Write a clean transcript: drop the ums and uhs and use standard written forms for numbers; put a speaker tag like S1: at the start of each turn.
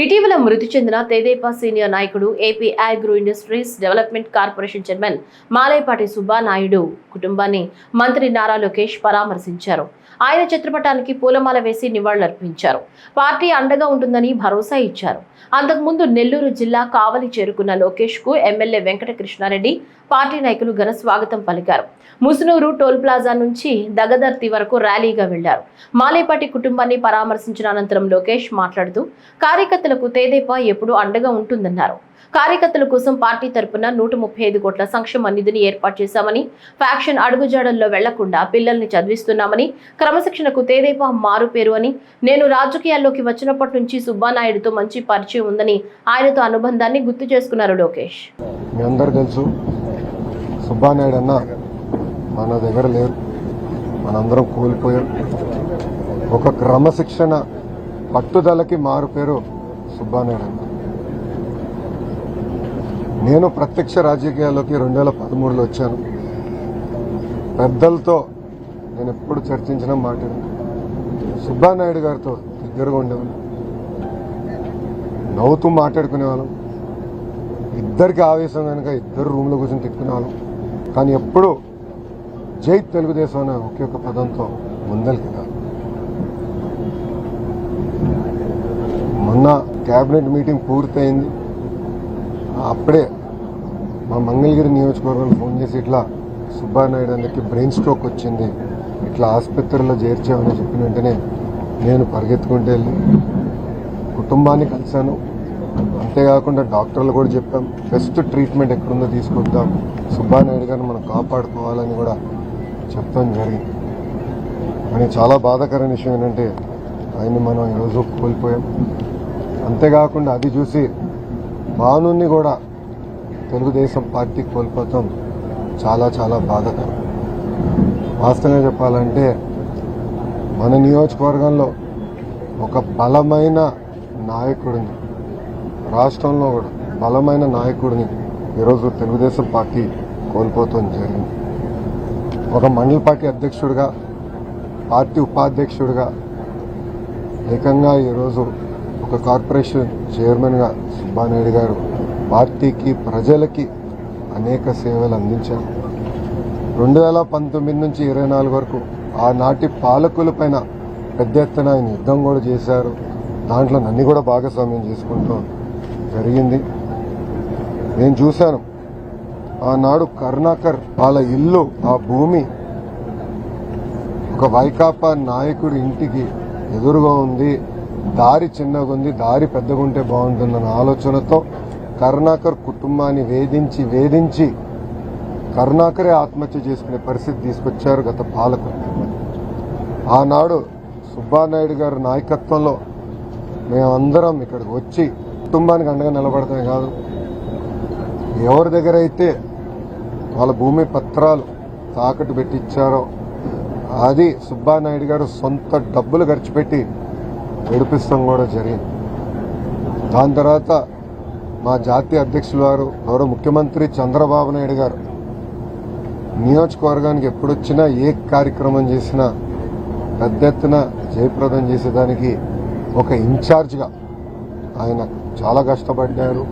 S1: ఇటీవల మృతి చెందిన తెదేపా సీనియర్ నాయకుడు AP agro industries development corporation chairman Malaipati Subbanaidu కుటుంబాన్ని మంత్రి నారా లోకేష్ పరామర్శించారు. ఆయన చిత్రపటానికి పూలమాల వేసి నివాళులర్పించారు. పార్టీ అండగా ఉంటుందని భరోసా ఇచ్చారు. అంతకుముందు నెల్లూరు జిల్లా కావలి చేరుకున్న లోకేష్ కు ఎమ్మెల్యే వెంకట కృష్ణారెడ్డి పార్టీ నాయకులు ఘన స్వాగతం పలికారు. ముసునూరు టోల్ ప్లాజా నుంచి దగదర్తి వరకు ర్యాలీగా వెళ్లారు. మాలైపాటి కుటుంబాన్ని పరామర్శించిన అనంతరం లోకేష్ మాట్లాడుతూ కార్యకర్తలకు తెదేపా ఎప్పుడూ అండగా ఉంటుందన్నారు. కార్యకర్తల కోసం పార్టీ తరపున 135 కోట్ల సంక్షేమ నిధిని ఏర్పాటు చేశామని, ఫ్యాక్షన్ అడుగుజాడల్లో వెళ్లకుండా పిల్లల్ని చదివిస్తున్నామని, క్రమశిక్షణకు తెదేపా మారుపేరు అని, నేను రాజకీయాల్లోకి వచ్చినప్పటి నుంచి సుబ్బానాయుడుతో మంచి పరిచయం ఉందని ఆయనతో అనుబంధాన్ని గుర్తు చేసుకున్నారు లోకేష్.
S2: మీ అందరూ తెలుసు, సుబ్బానాయుడు అన్న మన దగ్గర లేరు, మనందరం కోల్పోయాం. ఒక క్రమశిక్షణ పట్టుదలకి మారుపేరు సుబ్బానాయుడు అన్న. నేను ప్రత్యక్ష రాజకీయాల్లోకి 2013లో వచ్చాను. పెద్దలతో నేను ఎప్పుడు చర్చించిన మాట్లాడాను. సుబ్బానాయుడు గారితో దగ్గరగా ఉండేవాళ్ళం, నవ్వుతూ మాట్లాడుకునేవాళ్ళం. ఇద్దరికి ఆవేశం కనుక ఇద్దరు రూమ్లో కూర్చొని తిట్టుకునేవాళ్ళం. కానీ ఎప్పుడు జై తెలుగుదేశం అనే ఒకే ఒక పదంతో ముందరికి కాదు. మొన్న క్యాబినెట్ మీటింగ్ పూర్తయింది. అప్పుడే మా మంగళగిరి నియోజకవర్గంలో ఫోన్ చేసి ఇట్లా సుబ్బానాయుడు అందరికి బ్రెయిన్ స్ట్రోక్ వచ్చింది, ఇట్లా ఆసుపత్రిలో చేర్చామని చెప్పిన వెంటనే నేను పరిగెత్తుకుంటూ వెళ్ళి కుటుంబాన్ని కలిశాను. అంతేకాకుండా డాక్టర్లు కూడా చెప్పాం, బెస్ట్ ట్రీట్మెంట్ ఎక్కడుందో తీసుకొద్దాం, సుబ్బానాయుడు గారిని మనం కాపాడుకోవాలని కూడా చెప్తాం జరిగింది. కానీ చాలా బాధాకరమైన విషయం ఏంటంటే ఆయన్ని మనం ఈరోజు కోల్పోయాం. అంతేకాకుండా అది చూసి భానుని కూడా తెలుగుదేశం పార్టీ కోల్పోతాం చాలా చాలా బాధాకరం. వాస్తవంగా చెప్పాలంటే మన నియోజకవర్గంలో ఒక బలమైన నాయకుడిని, రాష్ట్రంలో కూడా బలమైన నాయకుడిని ఈరోజు తెలుగుదేశం పార్టీ కోల్పోతాం జరిగింది. ఒక మండల పార్టీ అధ్యక్షుడిగా, పార్టీ ఉపాధ్యక్షుడిగా, ఏకంగా ఈరోజు ఒక కార్పొరేషన్ చైర్మన్గా సుబ్బానాయుడు గారు పార్టీకి, ప్రజలకి అనేక సేవలు అందించారు. 2019 నుంచి 24 వరకు ఆనాటి పాలకుల పైన పెద్ద ఎత్తున ఆయన యుద్ధం కూడా చేశారు. దాంట్లో నన్ను కూడా భాగస్వామ్యం చేసుకుంటూ జరిగింది. నేను చూశాను, ఆనాడు కరుణాకర్ వాళ్ళ ఇల్లు, ఆ భూమి ఒక వైకాపా నాయకుడి ఇంటికి ఎదురుగా ఉంది, దారి చిన్నగా ఉంది, దారి పెద్దగా ఉంటే బాగుంటుందన్న ఆలోచనతో కరుణాకర్ కుటుంబాన్ని వేధించి కరుణాకరే ఆత్మహత్య చేసుకునే పరిస్థితి తీసుకొచ్చారు గత పాలకులు. ఆనాడు సుబ్బానాయుడు గారి నాయకత్వంలో మేమందరం ఇక్కడికి వచ్చి కుటుంబానికి అండగా నిలబడతామే కాదు, ఎవరి దగ్గర అయితే వాళ్ళ భూమి పత్రాలు తాకట్టు పెట్టించారో అది సుబ్బానాయుడు గారు సొంత డబ్బులు ఖర్చు పెట్టి విడిపిస్తాం కూడా జరిగింది. దాని తర్వాత మా జాతీయ అధ్యక్షులు వారు, గౌరవ ముఖ్యమంత్రి చంద్రబాబు నాయుడు గారు నియోజకవర్గానికి ఎప్పుడొచ్చినా ఏ కార్యక్రమం చేసినా పెద్ద ఎత్తున జయప్రదం చేసేదానికి ఒక ఇన్ఛార్జ్గా ఆయన చాలా కష్టపడ్డారు.